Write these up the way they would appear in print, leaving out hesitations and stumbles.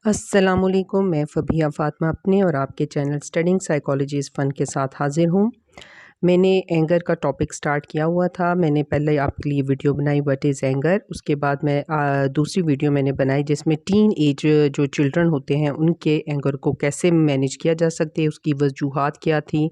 अस्सलामुअलैकुम, मैं फ़बिहा फ़ातिमा अपने और आपके चैनल स्टडिंग साइकोलॉजी इज़ फ़न के साथ हाज़िर हूँ। मैंने एंगर का टॉपिक स्टार्ट किया हुआ था। मैंने पहले आपके लिए वीडियो बनाई व्हाट इज़ एंगर। उसके बाद मैं दूसरी वीडियो मैंने बनाई जिसमें टीन एज जो चिल्ड्रन होते हैं उनके एंगर को कैसे मैनेज किया जा सकते है, उसकी वजूहात क्या थी।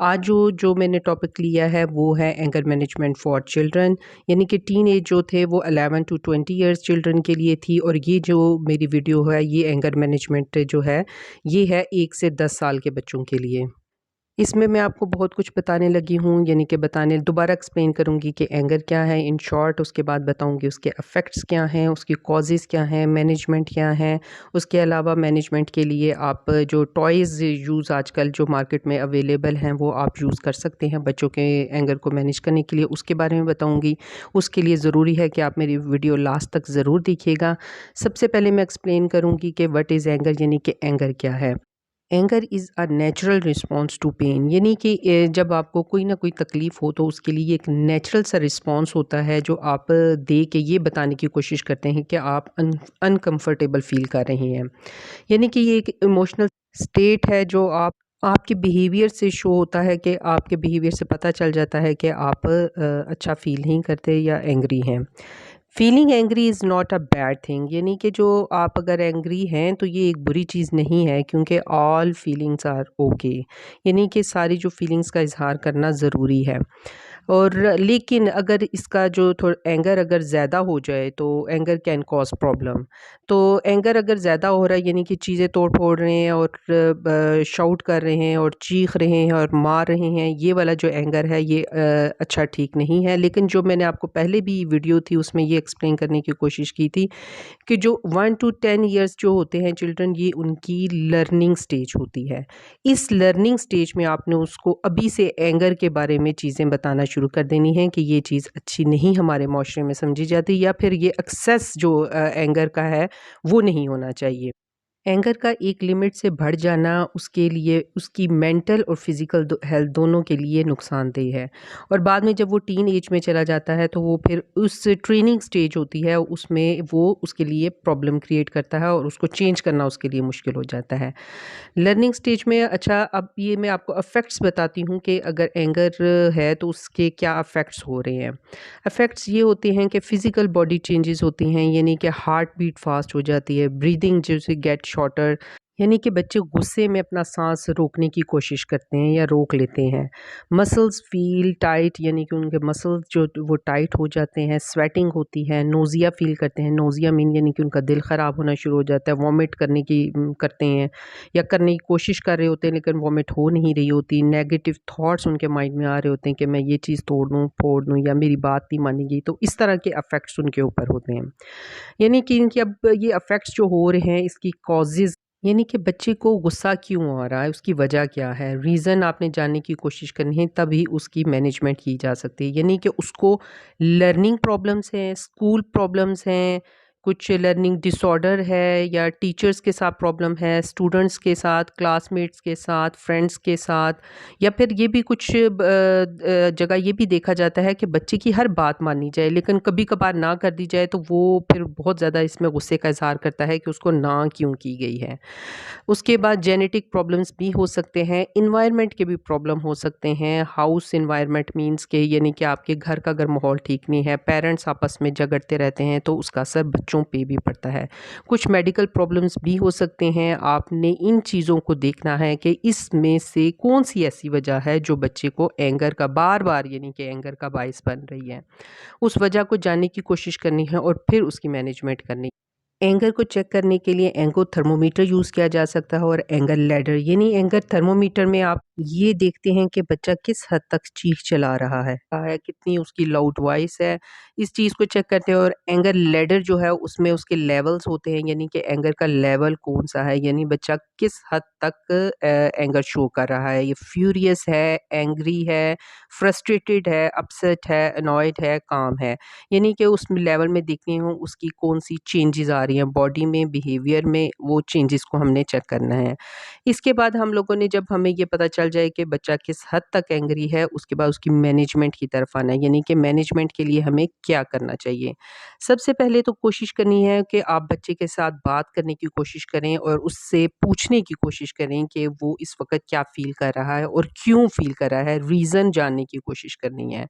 आज जो मैंने टॉपिक लिया है वो है एंगर मैनेजमेंट फॉर चिल्ड्रन, यानी कि टीन एज जो थे वो 11 टू 20 ईयर्स चिल्ड्रन के लिए थी। और ये जो मेरी वीडियो है ये एंगर मैनेजमेंट जो है ये है 1 से 10 साल के बच्चों के लिए। इसमें मैं आपको बहुत कुछ बताने लगी हूँ, यानी कि दोबारा एक्सप्लेन करूँगी कि एंगर क्या है इन शॉर्ट। उसके बाद बताऊँगी उसके इफ़ेक्ट्स क्या हैं, उसकी कॉजेज़ क्या हैं, मैनेजमेंट क्या है। उसके अलावा मैनेजमेंट के लिए आप जो टॉयज़ यूज़ आजकल जो मार्केट में अवेलेबल हैं वो आप यूज़ कर सकते हैं बच्चों के एंगर को मैनेज करने के लिए, उसके बारे में बताऊँगी। उसके लिए ज़रूरी है कि आप मेरी वीडियो लास्ट तक ज़रूर देखिएगा। सबसे पहले मैं एक्सप्लेन करूँगी कि व्हाट इज़ एंगर, यानी कि एंगर क्या है। Anger is a natural response to pain, यानी कि जब आपको कोई ना कोई तकलीफ़ हो तो उसके लिए एक नेचुरल सा रिस्पॉन्स होता है जो आप दे के ये बताने की कोशिश करते हैं कि आप अनकंफर्टेबल फ़ील कर रहे हैं। यानी कि ये एक इमोशनल स्टेट है जो आपके बिहेवियर से शो होता है, कि आपके बिहेवियर से पता चल जाता है कि आप अच्छा फ़ील नहीं करते या एंग्री हैं। Feeling angry is not a bad thing, यानी कि जो आप अगर एंग्री हैं तो ये एक बुरी चीज़ नहीं है, क्योंकि ऑल फीलिंग्स आर ओके, यानी कि सारी जो फीलिंग्स का इजहार करना ज़रूरी है। और लेकिन अगर इसका जो थोड़ा एंगर अगर ज़्यादा हो जाए तो एंगर कैन कॉज प्रॉब्लम। तो एंगर अगर ज़्यादा हो रहा है, यानी कि चीज़ें तोड़ फोड़ रहे हैं और शाउट कर रहे हैं और चीख रहे हैं और मार रहे हैं, ये वाला जो एंगर है ये अच्छा ठीक नहीं है। लेकिन जो मैंने आपको पहले भी वीडियो थी उसमें ये एक्सप्लेन करने की कोशिश की थी कि जो 1 टू 10 इयर्स जो होते हैं चिल्ड्रन, ये उनकी लर्निंग स्टेज होती है। इस लर्निंग स्टेज में आपने उसको अभी से एंगर के बारे में चीज़ें बताना शुरू कर देनी है कि ये चीज़ अच्छी नहीं हमारे माशरे में समझी जाती, या फिर ये एक्सेस जो एंगर का है वो नहीं होना चाहिए। एंगर का एक लिमिट से बढ़ जाना उसके लिए उसकी मेंटल और फिज़िकल हेल्थ दोनों के लिए नुकसानदेह है। और बाद में जब वो टीन एज में चला जाता है तो वो फिर उस ट्रेनिंग स्टेज होती है उसमें वो उसके लिए प्रॉब्लम क्रिएट करता है और उसको चेंज करना उसके लिए मुश्किल हो जाता है। लर्निंग स्टेज में अच्छा, अब ये मैं आपको इफ़ेक्ट्स बताती हूँ कि अगर एंगर है तो उसके क्या इफ़ेक्ट्स हो रहे हैं। इफ़ेक्ट्स ये होते हैं कि फ़िज़िकल बॉडी चेंजेस होती हैं, यानी कि हार्ट बीट फास्ट हो जाती है, ब्रीदिंग जैसे गेट शॉर्टर, यानी कि बच्चे गुस्से में अपना साँस रोकने की कोशिश करते हैं या रोक लेते हैं। मसल्स फ़ील टाइट, यानी कि उनके मसल्स जो वो टाइट हो जाते हैं, स्वेटिंग होती है, नोज़िया फ़ील करते हैं। नोज़िया मीन यानी कि उनका दिल ख़राब होना शुरू हो जाता है, वॉमिट करने की करते हैं या करने की कोशिश कर रहे होते हैं लेकिन वॉमिट हो नहीं रही होती। नेगेटिव थॉट्स उनके माइंड में आ रहे होते हैं कि मैं ये चीज़ तोड़ दूँ, फोड़ दूँ या मेरी बात नहीं मानेगी। तो इस तरह के इफ़ेक्ट्स उनके ऊपर होते हैं। यानी कि इनके अब ये इफ़ेक्ट्स जो हो रहे हैं इसकी कॉज़ेज़, यानी कि बच्चे को गुस्सा क्यों आ रहा है, उसकी वजह क्या है, रीज़न आपने जानने की कोशिश करनी है, तभी उसकी मैनेजमेंट की जा सकती है। यानी कि उसको लर्निंग प्रॉब्लम्स हैं, स्कूल प्रॉब्लम्स हैं, कुछ लर्निंग डिसऑर्डर है या टीचर्स के साथ प्रॉब्लम है, स्टूडेंट्स के साथ, क्लासमेट्स के साथ, फ्रेंड्स के साथ, या फिर ये भी कुछ जगह ये भी देखा जाता है कि बच्चे की हर बात मानी जाए लेकिन कभी-कभार ना कर दी जाए तो वो फिर बहुत ज़्यादा इसमें गुस्से का इज़हार करता है कि उसको ना क्यों की गई है। उसके बाद जेनेटिक प्रॉब्लम्स भी हो सकते हैं, एनवायरनमेंट के भी प्रॉब्लम हो सकते हैं। हाउस एनवायरनमेंट मीन्स के यानी कि आपके घर का अगर माहौल ठीक नहीं है, पेरेंट्स आपस में झगड़ते रहते हैं तो उसका असर बच्चों पे भी पड़ता है। कुछ मेडिकल प्रॉब्लम्स भी हो सकते हैं। आपने इन चीज़ों को देखना है कि इसमें से कौन-सी ऐसी वजह है जो बच्चे को एंगर का बार-बार, यानी कि एंगर का बायस बन रही है। उस वजह को जानने की कोशिश करनी है और फिर उसकी मैनेजमेंट करनी। एंगर को चेक करने के लिए एंगर थर्मोमीटर यूज़ किया जा सकता है और एंगर लैडर, यानी एंगर थर्मोमीटर में आप ये देखते हैं कि बच्चा किस हद तक चीख चला रहा है, कितनी उसकी लाउड वॉइस है, इस चीज़ को चेक करते हैं। और एंगर लैडर जो है उसमें उसके लेवल्स होते हैं, यानी कि एंगर का लेवल कौन-सा है, यानी बच्चा किस हद तक एंगर शो कर रहा है। ये फ्यूरियस है, एंग्री है, फ्रस्ट्रेटेड है, अपसेट है, अनॉयड है, काम है। यानी कि उस लेवल में देखनी हो उसकी कौन-सी चेंजेज़ आ रही हैं, बॉडी में, बिहेवियर में वो चेंजेस को हमने चेक करना है। इसके बाद हम लोगों ने, जब हमें ये पता चल जाए कि बच्चा किस हद तक एंग्री है, उसके बाद उसकी मैनेजमेंट की तरफ आना है, यानी कि मैनेजमेंट के लिए हमें क्या करना चाहिए। सबसे पहले तो कोशिश करनी है कि आप बच्चे के साथ बात करने की कोशिश करें और उससे पूछने की कोशिश करें कि वो इस वक़्त क्या फ़ील कर रहा है और क्यों फ़ील कर रहा है, रीज़न जानने की कोशिश करनी है।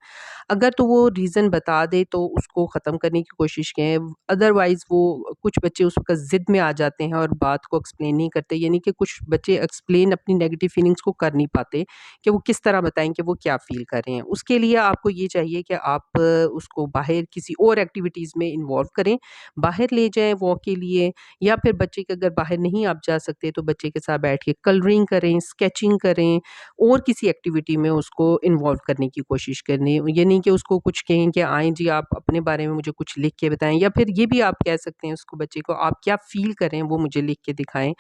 अगर तो वो रीज़न बता दे तो उसको ख़त्म करने की कोशिश करें, अदरवाइज़ वो कुछ बच्चे उस वक़्त ज़िद में आ जाते हैं और बात को एक्सप्लेन नहीं करते, यानी कि कुछ बच्चे एक्सप्लेन अपनी नेगेटिव फीलिंग्स को कर नहीं पाते कि वो किस तरह बताएँ कि वो क्या फ़ील कर रहे हैं। उसके लिए आपको ये चाहिए कि आप उसको बाहर किसी और एक्टिविटीज़ में इन्वॉल्व करें, बाहर ले जाएँ वॉक के लिए, या फिर बच्चे के अगर बाहर नहीं आप जा सकते तो बच्चे के साथ बैठ के कलरिंग करें, स्केचिंग करें और किसी एक्टिविटी में उसको इन्वॉल्व करने की कोशिश करें। ये नहीं कि उसको कुछ कहें कि आएँ जी आप अपने बारे में मुझे कुछ लिख के बताएँ, या फिर ये भी आप कह सकते हैं उसको, बच्चे को, आप क्या फ़ील कर रहे हैं वो मुझे लिख के दिखाएँ।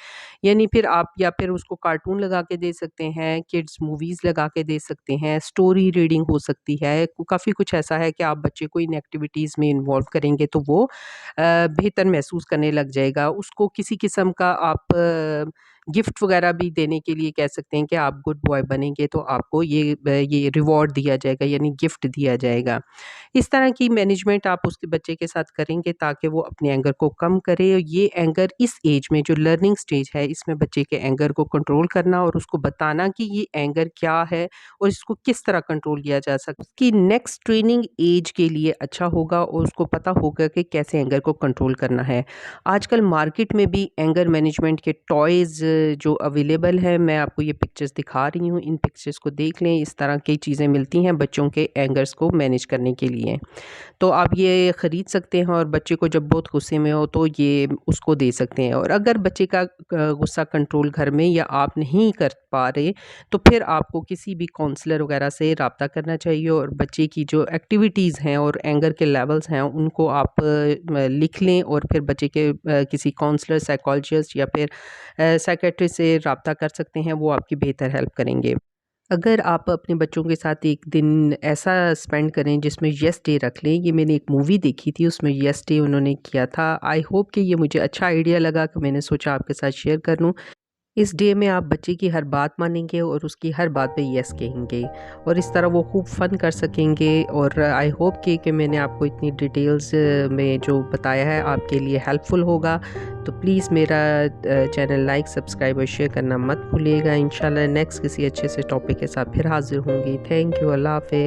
यानी फिर आप, या फिर उसको कार्टून लगा के दे सकते हैं, किड्स मूवीज़ लगा के दे सकते हैं, स्टोरी रीडिंग हो सकती है। काफ़ी कुछ ऐसा है कि आप बच्चे को इन एक्टिविटीज़ में इन्वॉल्व करेंगे तो वो बेहतर महसूस करने लग जाएगा। उसको किसी किस्म का आप गिफ्ट वगैरह भी देने के लिए कह सकते हैं कि आप गुड बॉय बनेंगे तो आपको ये रिवॉर्ड दिया जाएगा, यानी गिफ्ट दिया जाएगा। इस तरह की मैनेजमेंट आप उसके बच्चे के साथ करेंगे ताकि वो अपने एंगर को कम करे। ये एंगर इस एज में जो लर्निंग स्टेज है, इसमें बच्चे के एंगर को कंट्रोल करना और उसको बताना कि ये एंगर क्या है और इसको किस तरह कंट्रोल किया जा सकता है, उसकी नेक्स्ट ट्रेनिंग एज के लिए अच्छा होगा और उसको पता होगा कि कैसे एंगर को कंट्रोल करना है। आजकल मार्केट में भी एंगर मैनेजमेंट के टॉयज़ जो अवेलेबल है, मैं आपको ये पिक्चर्स दिखा रही हूँ, इन पिक्चर्स को देख लें। इस तरह की चीज़ें मिलती हैं बच्चों के एंगर्स को मैनेज करने के लिए। तो आप ये ख़रीद सकते हैं और बच्चे को जब बहुत गुस्से में हो तो ये उसको दे सकते हैं। और अगर बच्चे का गुस्सा कंट्रोल घर में या आप नहीं कर पा रहे, तो फिर आपको किसी भी काउंसलर वगैरह से राब्ता करना चाहिए और बच्चे की जो एक्टिविटीज़ हैं और एंगर के लेवल्स हैं उनको आप लिख लें और फिर बच्चे के किसी काउंसलर, साइकोलॉजिस्ट या फिर साइकियाट्रिस्ट से राब्ता कर सकते हैं, वो आपकी बेहतर हेल्प करेंगे। अगर आप अपने बच्चों के साथ एक दिन ऐसा स्पेंड करें जिसमें येस डे रख लें, ये मैंने एक मूवी देखी थी उसमें येस डे उन्होंने किया था। आई होप कि ये मुझे अच्छा आइडिया लगा कि मैंने सोचा आपके साथ शेयर कर लूँ। इस डे में आप बच्चे की हर बात मानेंगे और उसकी हर बात पे यस कहेंगे और इस तरह वो खूब फन कर सकेंगे। और आई होप कि मैंने आपको इतनी डिटेल्स में जो बताया है आपके लिए हेल्पफुल होगा। तो प्लीज़ मेरा चैनल लाइक, सब्सक्राइब और शेयर करना मत भूलिएगा। इंशाल्लाह नेक्स्ट किसी अच्छे से टॉपिक के साथ फिर हाजिर होंगी। Thank you. अल्लाह हाफ़िज़।